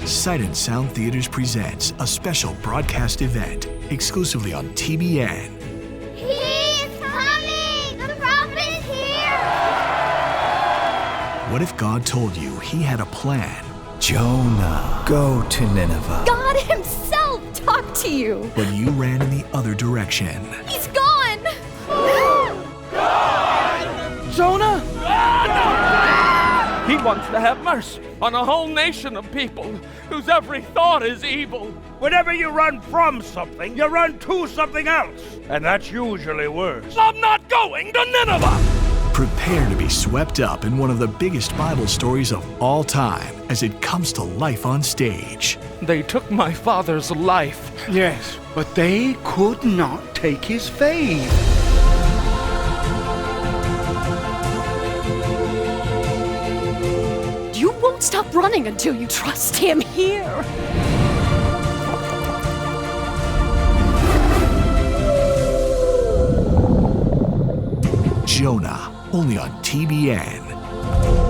Sight and Sound Theaters presents a special broadcast event exclusively on TBN. He's coming! The prophet is here! What if God told you he had a plan? Jonah, go to Nineveh. God himself talked to you. But you ran in the other direction. He's gone! Jonah? He wants to have mercy on a whole nation of people whose every thought is evil. Whenever you run from something, you run to something else. And that's usually worse. I'm not going to Nineveh! Prepare to be swept up in one of the biggest Bible stories of all time as it comes to life on stage. They took my father's life. Yes, but they could not take his faith. You won't stop running until you trust him here. Jonah, only on TBN.